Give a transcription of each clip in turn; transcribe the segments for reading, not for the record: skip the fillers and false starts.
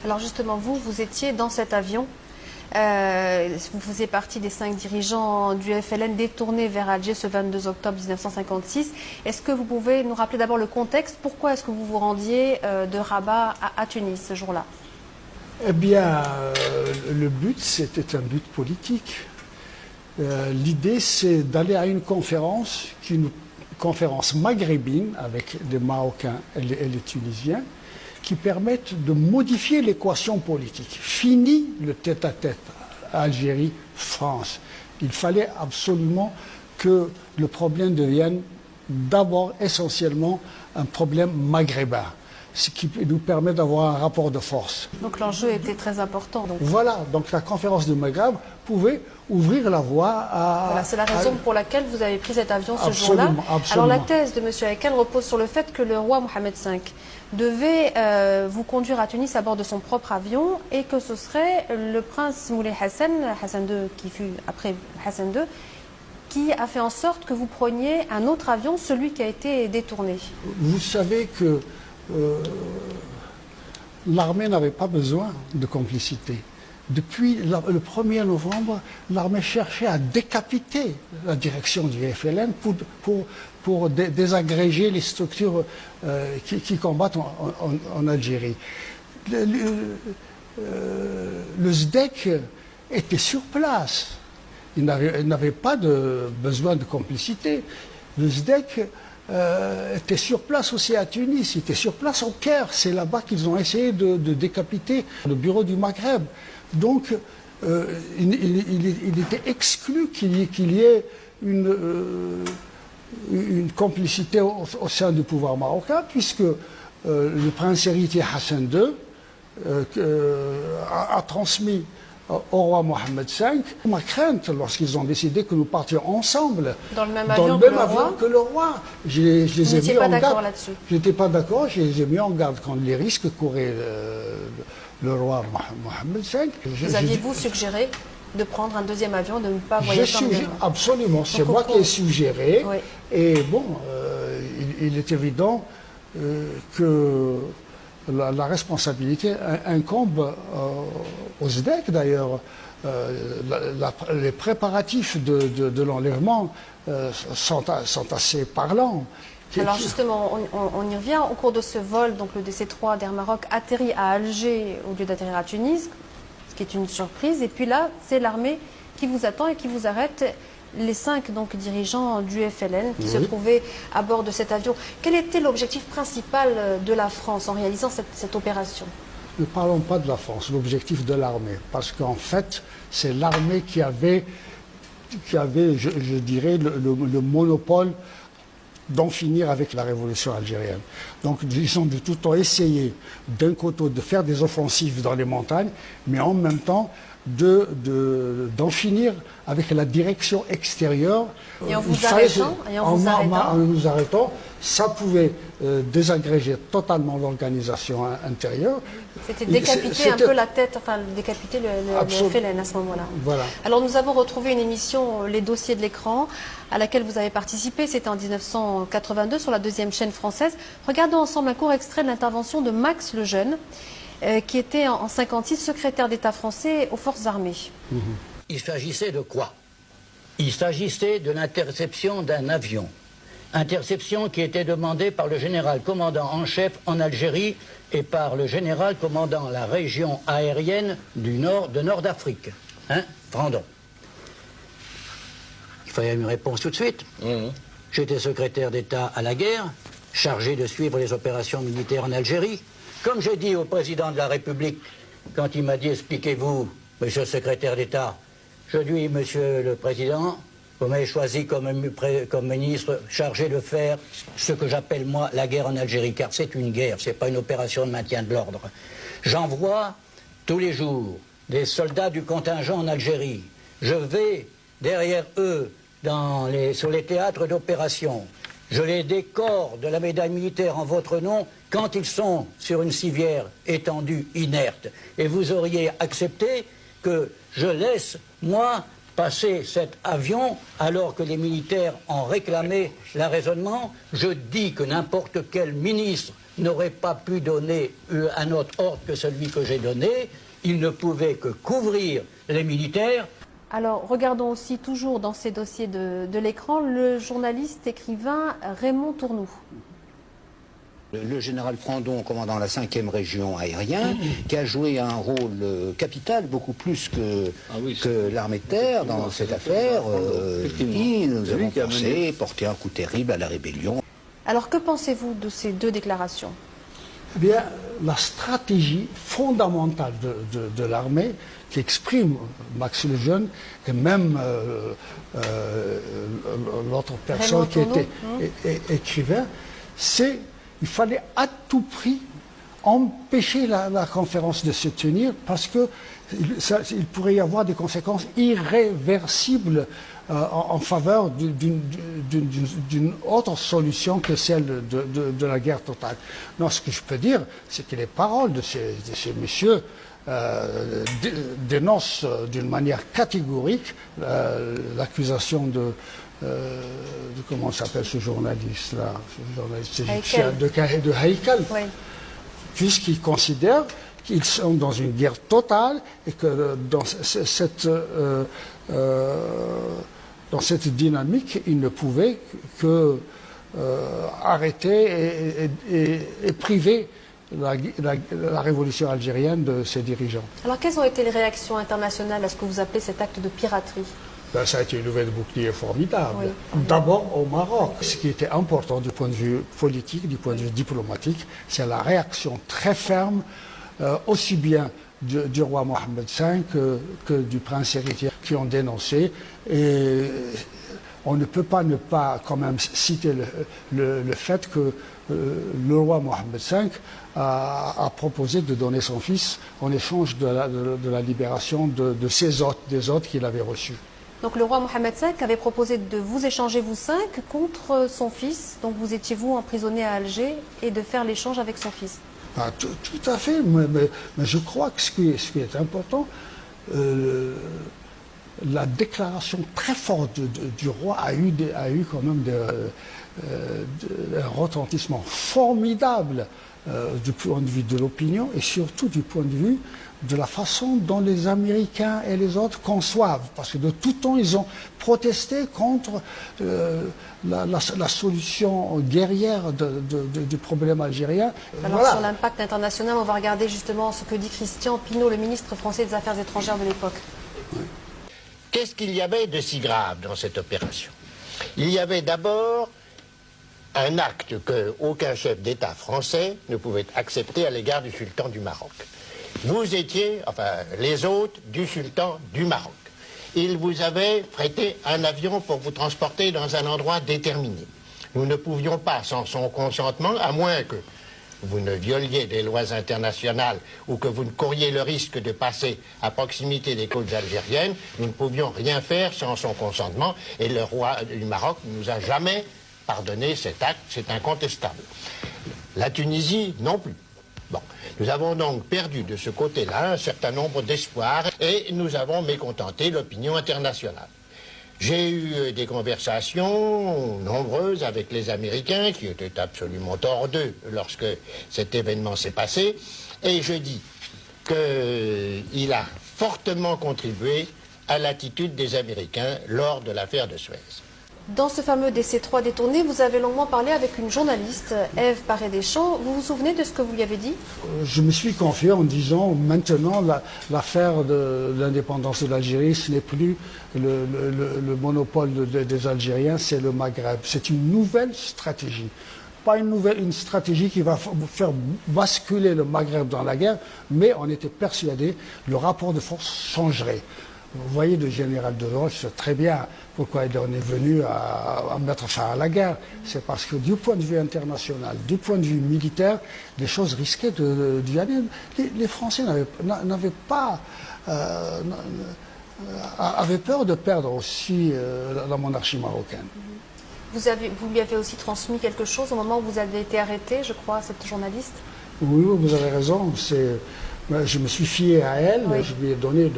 Alors justement, vous étiez dans cet avion. Vous faisiez partie des 5 dirigeants du FLN détournés vers Alger ce 22 octobre 1956. Est-ce que vous pouvez nous rappeler d'abord le contexte? Pourquoi est-ce que vous vous rendiez de Rabat à Tunis ce jour-là? Eh bien, le but, c'était un but politique. L'idée, c'est d'aller à une conférence, conférence maghrébine avec les Marocains et les Tunisiens, qui permettent de modifier l'équation politique. Fini le tête-à-tête Algérie-France. Il fallait absolument que le problème devienne d'abord essentiellement un problème maghrébin, ce qui nous permet d'avoir un rapport de force. Donc l'enjeu était très important. Donc. Voilà, donc la conférence de Maghreb pouvait ouvrir la voie à... Voilà, c'est la raison pour laquelle vous avez pris cet avion ce Absolument, jour-là. absolument. Alors la thèse de M. Haikal repose sur le fait que le roi Mohamed V devait vous conduire à Tunis à bord de son propre avion et que ce serait le prince Moulay Hassan, Hassan II qui fut après Hassan II, qui a fait en sorte que vous preniez un autre avion, celui qui a été détourné. Vous savez que l'armée n'avait pas besoin de complicité. Depuis le 1er novembre, l'armée cherchait à décapiter la direction du FLN pour désagréger les structures qui combattent en Algérie. Le SDEC était sur place. Il n'avait pas besoin de complicité. Le SDEC était sur place aussi à Tunis, il était sur place au Caire. C'est là-bas qu'ils ont essayé de décapiter le bureau du Maghreb. Donc, il était exclu qu'il y ait une complicité au sein du pouvoir marocain, puisque le prince héritier Hassan II a transmis au roi Mohamed V ma crainte lorsqu'ils ont décidé que nous partions ensemble dans le même avion que le roi. Je les ai mis en garde. Là-dessus. Je n'étais pas d'accord, je les ai mis en garde contre les risques qu'aurait le roi Mohamed V. Vous aviez-vous suggéré de prendre un deuxième avion, de ne pas voyager en même? Absolument, c'est moi qui ai suggéré. Oui. Et bon, il est évident que la responsabilité incombe au SDEC d'ailleurs. Les préparatifs de l'enlèvement sont assez parlants. Alors justement, on y revient. Au cours de ce vol, donc le DC-3 d'Air Maroc atterrit à Alger au lieu d'atterrir à Tunis, ce qui est une surprise. Et puis là, c'est l'armée qui vous attend et qui vous arrête. Les 5 donc, dirigeants du FLN qui se trouvaient à bord de cet avion. Quel était l'objectif principal de la France en réalisant cette opération? Ne parlons pas de la France, l'objectif de l'armée. Parce qu'en fait, c'est l'armée qui avait je dirais, le monopole d'en finir avec la révolution algérienne. Donc ils ont de tout temps essayé, d'un côté, de faire des offensives dans les montagnes, mais en même temps d'en finir avec la direction extérieure. Et en vous arrêtant, ça pouvait désagréger totalement l'organisation intérieure. C'était décapiter un peu la tête, enfin décapiter le FLN à ce moment-là. Voilà. Alors nous avons retrouvé une émission, Les Dossiers de l'écran, à laquelle vous avez participé, c'était en 1982 sur la 2e chaîne française. Regardons ensemble un court extrait de l'intervention de Max Lejeune, qui était en 1956 secrétaire d'État français aux forces armées. Il s'agissait de quoi? Il s'agissait de l'interception d'un avion. Interception qui était demandée par le général commandant en chef en Algérie et par le général commandant la région aérienne de Nord d'Afrique. Hein? Brandon. Il fallait une réponse tout de suite. J'étais secrétaire d'État à la guerre, chargé de suivre les opérations militaires en Algérie. Comme j'ai dit au président de la République, quand il m'a dit « Expliquez-vous, monsieur le secrétaire d'État », je lui ai dit « Monsieur le Président, vous m'avez choisi comme ministre chargé de faire ce que j'appelle moi la guerre en Algérie, car c'est une guerre, c'est pas une opération de maintien de l'ordre. J'envoie tous les jours des soldats du contingent en Algérie. Je vais derrière eux sur les théâtres d'opération. Je les décore de la médaille militaire en votre nom quand ils sont sur une civière étendue, inerte. Et vous auriez accepté que je laisse, moi, passer cet avion alors que les militaires en réclamaient l'arraisonnement. Je dis que n'importe quel ministre n'aurait pas pu donner un autre ordre que celui que j'ai donné. Il ne pouvait que couvrir les militaires. Alors, regardons aussi toujours dans ces dossiers de l'écran le journaliste écrivain Raymond Tournoux. Le général Frandon, commandant la 5e région aérienne, qui a joué un rôle capital, beaucoup plus que l'armée de terre dans cette affaire, qui nous avons porté un coup terrible à la rébellion. Alors, que pensez-vous de ces deux déclarations? Eh bien, la stratégie fondamentale de l'armée qu'exprime Max Lejeune et même l'autre personne qui était écrivain, c'est qu'il fallait à tout prix empêcher la conférence de se tenir parce qu'il pourrait y avoir des conséquences irréversibles en faveur d'une autre solution que celle de la guerre totale. Non, ce que je peux dire, c'est que les paroles de ces messieurs dénoncent d'une manière catégorique l'accusation de comment s'appelle ce journaliste-là, ce journaliste égyptien, de Haïkal, oui. Puisqu'ils considèrent qu'ils sont dans une guerre totale et que dans cette dynamique, ils ne pouvaient que arrêter et priver la révolution algérienne de ses dirigeants. Alors, quelles ont été les réactions internationales à ce que vous appelez cet acte de piraterie? Ben, ça a été une nouvelle bouclier formidable. Oui. D'abord au Maroc. Ce qui était important du point de vue politique, du point de vue diplomatique, c'est la réaction très ferme, aussi bien du roi Mohammed V que du prince héritier, qui ont dénoncé. Et on ne peut pas ne pas quand même citer le fait que le roi Mohammed V a proposé de donner son fils en échange de la libération de ses hôtes, des hôtes qu'il avait reçus. Donc le roi Mohammed V avait proposé de vous échanger vous 5 contre son fils, donc vous étiez vous emprisonné à Alger, et de faire l'échange avec son fils. Ah, tout à fait, mais je crois que ce qui est important, la déclaration très forte du roi a eu quand même un retentissement formidable du point de vue de l'opinion et surtout du point de vue de la façon dont les Américains et les autres conçoivent. Parce que de tout temps, ils ont protesté contre la solution guerrière du problème algérien. Alors voilà. Sur l'impact international, on va regarder justement ce que dit Christian Pineau, le ministre français des Affaires étrangères de l'époque. Oui. Qu'est-ce qu'il y avait de si grave dans cette opération? Il y avait d'abord un acte qu'aucun chef d'État français ne pouvait accepter à l'égard du sultan du Maroc. Vous étiez, enfin, les hôtes du sultan du Maroc. Il vous avait prêté un avion pour vous transporter dans un endroit déterminé. Nous ne pouvions pas, sans son consentement, à moins que vous ne violiez des lois internationales ou que vous ne couriez le risque de passer à proximité des côtes algériennes, nous ne pouvions rien faire sans son consentement. Et le roi du Maroc ne nous a jamais pardonné cet acte, c'est incontestable. La Tunisie, non plus. Bon, nous avons donc perdu de ce côté-là un certain nombre d'espoirs et nous avons mécontenté l'opinion internationale. J'ai eu des conversations nombreuses avec les Américains qui étaient absolument hors d'eux lorsque cet événement s'est passé et je dis qu'il a fortement contribué à l'attitude des Américains lors de l'affaire de Suez. Dans ce fameux DC3 détourné, vous avez longuement parlé avec une journaliste, Ève Paré-Deschamps. Vous vous souvenez de ce que vous lui avez dit? Je me suis confié en disant maintenant l'affaire de l'indépendance de l'Algérie, ce n'est plus le monopole des Algériens, c'est le Maghreb. C'est une nouvelle stratégie. Pas une stratégie qui va faire basculer le Maghreb dans la guerre, mais on était persuadé que le rapport de force changerait. Vous voyez, le général de Gaulle sait très bien pourquoi il en est venu à mettre fin à la guerre. C'est parce que du point de vue international, du point de vue militaire, les choses risquaient d'y aller. Les Français avaient peur de perdre aussi la monarchie marocaine. Vous lui avez aussi transmis quelque chose au moment où vous avez été arrêté, je crois, cette journaliste? Oui, vous avez raison. Je me suis fié à elle, oui. Je lui ai donné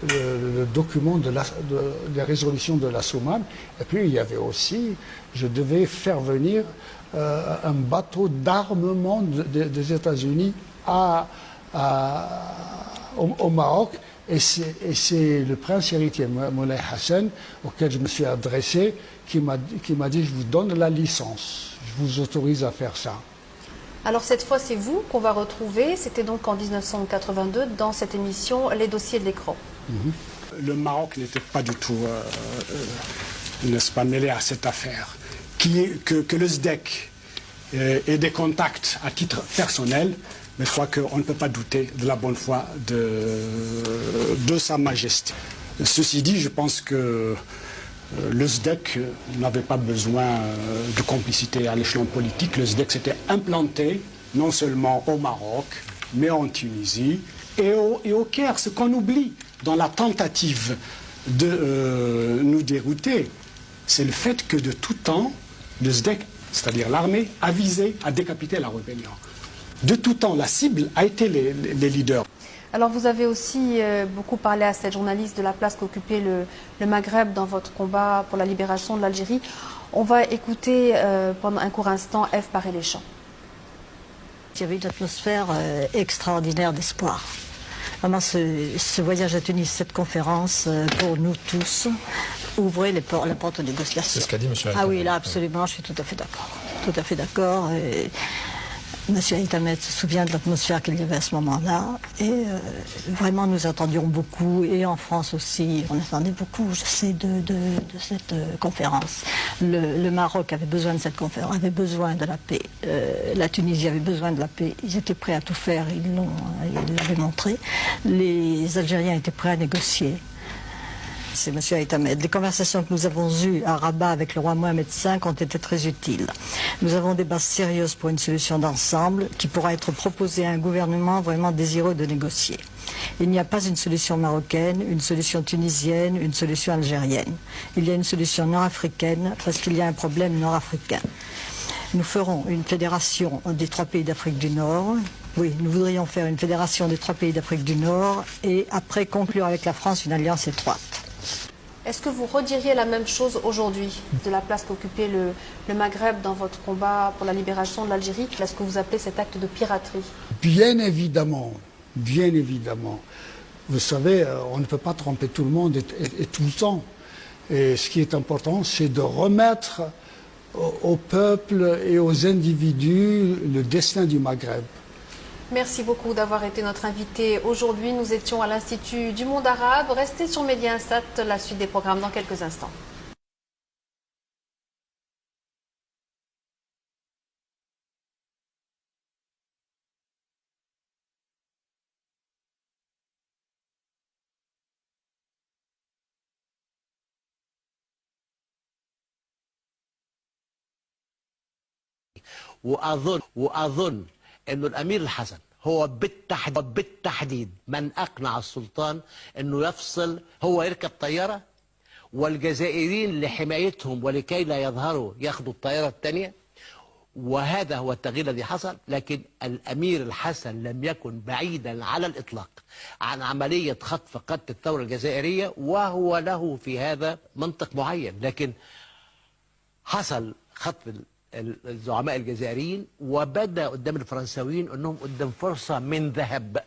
le document des résolutions de la Soumane. Et puis il y avait aussi, je devais faire venir un bateau d'armement des États-Unis au Maroc. Et c'est le prince héritier, Moulay Hassan, auquel je me suis adressé, qui m'a dit, je vous donne la licence, je vous autorise à faire ça. Alors cette fois, c'est vous qu'on va retrouver. C'était donc en 1982 dans cette émission Les dossiers de l'écran. Le Maroc n'était pas du tout, n'est-ce pas, mêlé à cette affaire. Que le SDEC ait des contacts à titre personnel, mais je crois qu'on ne peut pas douter de la bonne foi de Sa Majesté. Ceci dit, je pense que le SDEC n'avait pas besoin de complicité à l'échelon politique. Le SDEC s'était implanté non seulement au Maroc, mais en Tunisie et au Caire. Ce qu'on oublie dans la tentative de nous dérouter, c'est le fait que de tout temps, le SDEC, c'est-à-dire l'armée, a visé à décapiter la rébellion. De tout temps, la cible a été les leaders. Alors vous avez aussi beaucoup parlé à cette journaliste de la place qu'occupait le Maghreb dans votre combat pour la libération de l'Algérie. On va écouter pendant un court instant Ève Paré-les-Champs. Il y avait une atmosphère extraordinaire d'espoir. Vraiment, ce voyage à Tunis, cette conférence, pour nous tous, ouvrait la porte aux négociations. C'est ce qu'a dit M. Haït. Ah oui, là, absolument, je suis tout à fait d'accord. Tout à fait d'accord. M. Haït Ahmed se souvient de l'atmosphère qu'il y avait à ce moment-là. Et vraiment, nous attendions beaucoup. Et en France aussi, on attendait beaucoup, je sais, de cette conférence. Le Maroc avait besoin de cette conférence, avait besoin de la paix. La Tunisie avait besoin de la paix. Ils étaient prêts à tout faire, ils l'avaient montré. Les Algériens étaient prêts à négocier. C'est M. Haït Ahmed. Les conversations que nous avons eues à Rabat avec le roi Mohamed V ont été très utiles. Nous avons des bases sérieuses pour une solution d'ensemble qui pourra être proposée à un gouvernement vraiment désireux de négocier. Il n'y a pas une solution marocaine, une solution tunisienne, une solution algérienne. Il y a une solution nord-africaine parce qu'il y a un problème nord-africain. Nous ferons une fédération des 3 pays d'Afrique du Nord. Oui, nous voudrions faire une fédération des 3 pays d'Afrique du Nord et après conclure avec la France une alliance étroite. Est-ce que vous rediriez la même chose aujourd'hui de la place qu'occupait le Maghreb dans votre combat pour la libération de l'Algérie? Est-ce que vous appelez cet acte de piraterie? Bien évidemment, bien évidemment. Vous savez, on ne peut pas tromper tout le monde et tout le temps. Et ce qui est important, c'est de remettre au peuple et aux individus le destin du Maghreb. Merci beaucoup d'avoir été notre invité aujourd'hui. Nous étions à l'Institut du Monde Arabe. Restez sur Média Instat, la suite des programmes dans quelques instants. وأظن أنه الأمير الحسن هو بالتحديد من أقنع السلطان أنه يفصل، هو يركب طيارة والجزائريين لحمايتهم ولكي لا يظهروا ياخدوا الطيارة الثانية، وهذا هو التغيير الذي حصل. لكن الأمير الحسن لم يكن بعيدا على الإطلاق عن عملية خطف قادة الثورة الجزائرية، وهو له في هذا منطق معين. لكن حصل خطف الزعماء الجزائريين وبدا قدام الفرنساويين انهم قدام فرصه من ذهب.